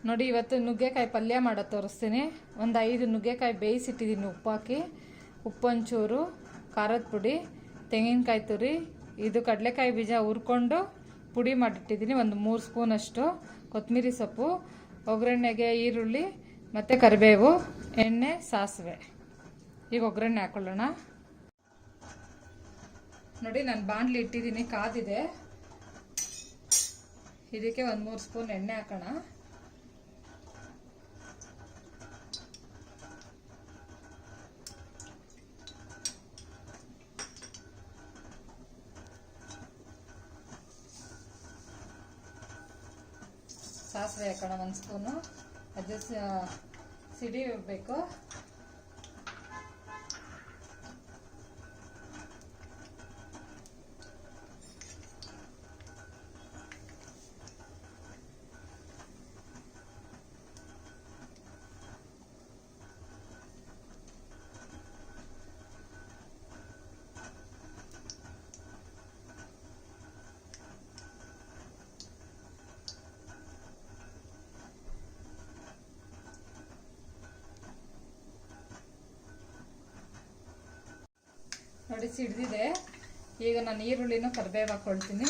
ನೋಡಿ ಇವತ್ತು ನುಗ್ಗೆಕಾಯಿ ಪಲ್ಯ ಮಾಡೋದು ತೋರಿಸ್ತೀನಿ. ಒಂದು 5 ನುಗ್ಗೆಕಾಯಿ ಬೇಯಿಸಿಟ್ಟಿದ್ದೀನಿ ಉಪ್ಪು ಹಾಕಿ. ಉಪ್ಪೊಂಚೂರು, ಖಾರದ ಪುಡಿ, ತೆಂಗಿನಕಾಯಿ ತುರಿ, ಇದು ಕಡಲೆಕಾಯಿ ಬೀಜ ಹುರ್ಕೊಂಡು ಪುಡಿ ಮಾಡಿಟ್ಟಿದ್ದೀನಿ. ಒಂದು 3 ಸ್ಪೂನಷ್ಟು ಕೊತ್ತಂಬರಿ ಸೊಪ್ಪು, ಒಗ್ಗರಣೆಗೆ ಈರುಳ್ಳಿ ಮತ್ತು ಕರಿಬೇವು, ಎಣ್ಣೆ, ಸಾಸಿವೆ. ಈಗ ಒಗ್ಗರಣೆ ಹಾಕೊಳ್ಳೋಣ. ನೋಡಿ ನಾನು ಬಾಣಲಿ ಇಟ್ಟಿದ್ದೀನಿ, ಕಾದಿದೆ. ಇದಕ್ಕೆ ಒಂದು 3 ಸ್ಪೂನ್ ಎಣ್ಣೆ ಹಾಕೋಣ. ಸಾಸಿವೆ ಹಾಕೋಣ 1 ಸ್ಪೂನು. ಅದು ಸಿಡಿ ಹೋಗ್ಬೇಕು. ನೋಡಿ ಸಿಡ್ದಿದೆ. ಈಗ ನಾನು ಈರುಳ್ಳಿನೂ ಕರಿಬೇವು ಹಾಕೊಳ್ತೀನಿ.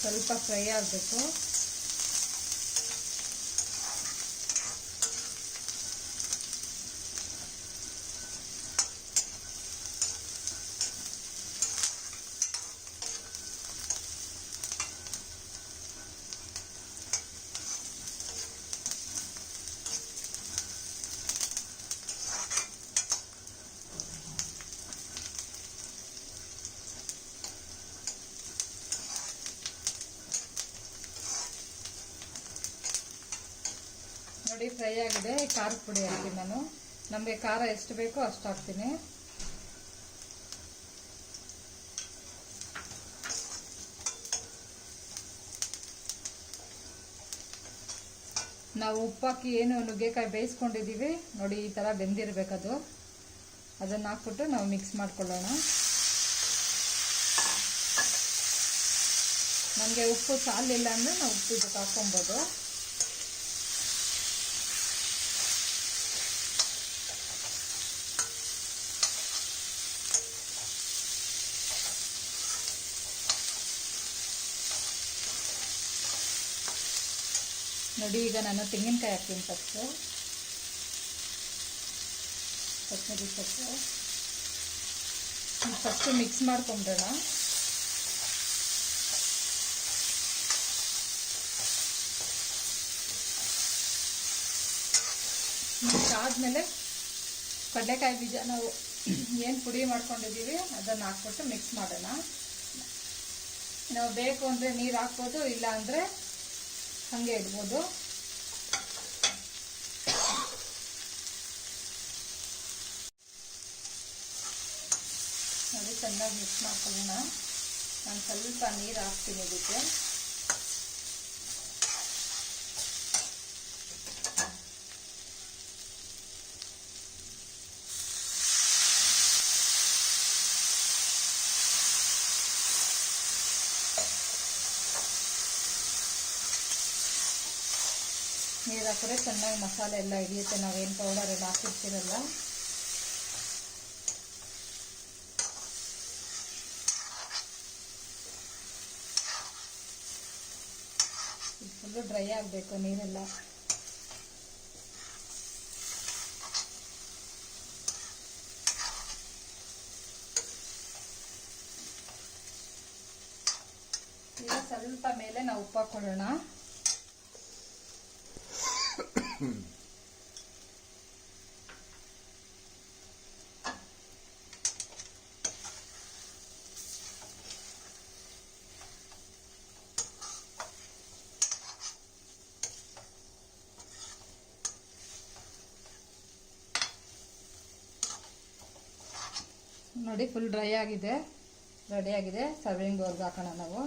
ಸ್ವಲ್ಪ ಫ್ರೈ ಆಗಬೇಕು. ನೋಡಿ ಫ್ರೈ ಆಗಿದೆ. ಖಾರದ ಪುಡಿ ಹಾಕ್ತೀನಿ ನಾನು. ನಮಗೆ ಖಾರ ಎಷ್ಟು ಬೇಕೋ ಅಷ್ಟು ಹಾಕ್ತೀನಿ. ನಾವು ಉಪ್ಪಾಕಿ ಏನು ನುಗ್ಗೆಕಾಯಿ ಬೇಯಿಸ್ಕೊಂಡಿದ್ದೀವಿ ನೋಡಿ, ಈ ಥರ ಬೆಂದಿರಬೇಕದು. ಅದನ್ನು ಹಾಕ್ಬಿಟ್ಟು ನಾವು ಮಿಕ್ಸ್ ಮಾಡ್ಕೊಳ್ಳೋಣ. ನಮಗೆ ಉಪ್ಪು ಸಾಲಿಲ್ಲ ಅಂದರೆ ನಾವು ಉಪ್ಪು ಇದಕ್ಕೆ ಹಾಕ್ಕೊಬೋದು. ನೋಡಿ ಈಗ ನಾನು ತೆಂಗಿನಕಾಯಿ ಹಾಕ್ತೀನಿ. ಫಸ್ಟು ಕೊತ್ತಂಬರಿ ಸೊಪ್ಪು ಫಸ್ಟು ಮಿಕ್ಸ್ ಮಾಡ್ಕೊಂಬಿಡೋಣ. ಆದಮೇಲೆ ಕಡಲೆಕಾಯಿ ಬೀಜ ನಾವು ಏನು ಪುಡಿ ಮಾಡ್ಕೊಂಡಿದ್ದೀವಿ ಅದನ್ನು ಹಾಕ್ಬಿಟ್ಟು ಮಿಕ್ಸ್ ಮಾಡೋಣ. ನಾವು ಬೇಕು ಅಂದರೆ ನೀರು ಹಾಕ್ಬೋದು, ಇಲ್ಲ ಅಂದರೆ ಹಾಗೆ ಇಡ್ಬೋದು. ನೋಡಿ ಚೆನ್ನಾಗಿ ಮಿಕ್ಸ್ ಮಾಡ್ಕೊಳ್ಳೋಣ. ನಾನು ಸ್ವಲ್ಪ ನೀರು ಹಾಕ್ತೀನಿ ಇದಕ್ಕೆ. ನೀರು ಹಾಕಿದ್ರೆ ಚೆನ್ನಾಗಿ ಮಸಾಲೆ ಎಲ್ಲ ಹಿಡಿಯುತ್ತೆ. ನಾವೇನು ಪೌಡರ್ ಎಲ್ಲ ಹಾಕಿರ್ತೀರಲ್ಲ. ಫುಲ್ಲು ಡ್ರೈ ಆಗಬೇಕು ನೀರೆಲ್ಲ. ಈಗ ಸ್ವಲ್ಪ ಮೇಲೆ ನಾವು ಉಪ್ಪು ಹಾಕೊಳ್ಳೋಣ. ನೋಡಿ ಫುಲ್ ಡ್ರೈ ಆಗಿದೆ, ರೆಡಿ ಆಗಿದೆ. ಸರ್ವಿಂಗ್ ಬೌಲ್ಗೆ ಹಾಕೋಣ ನಾವು.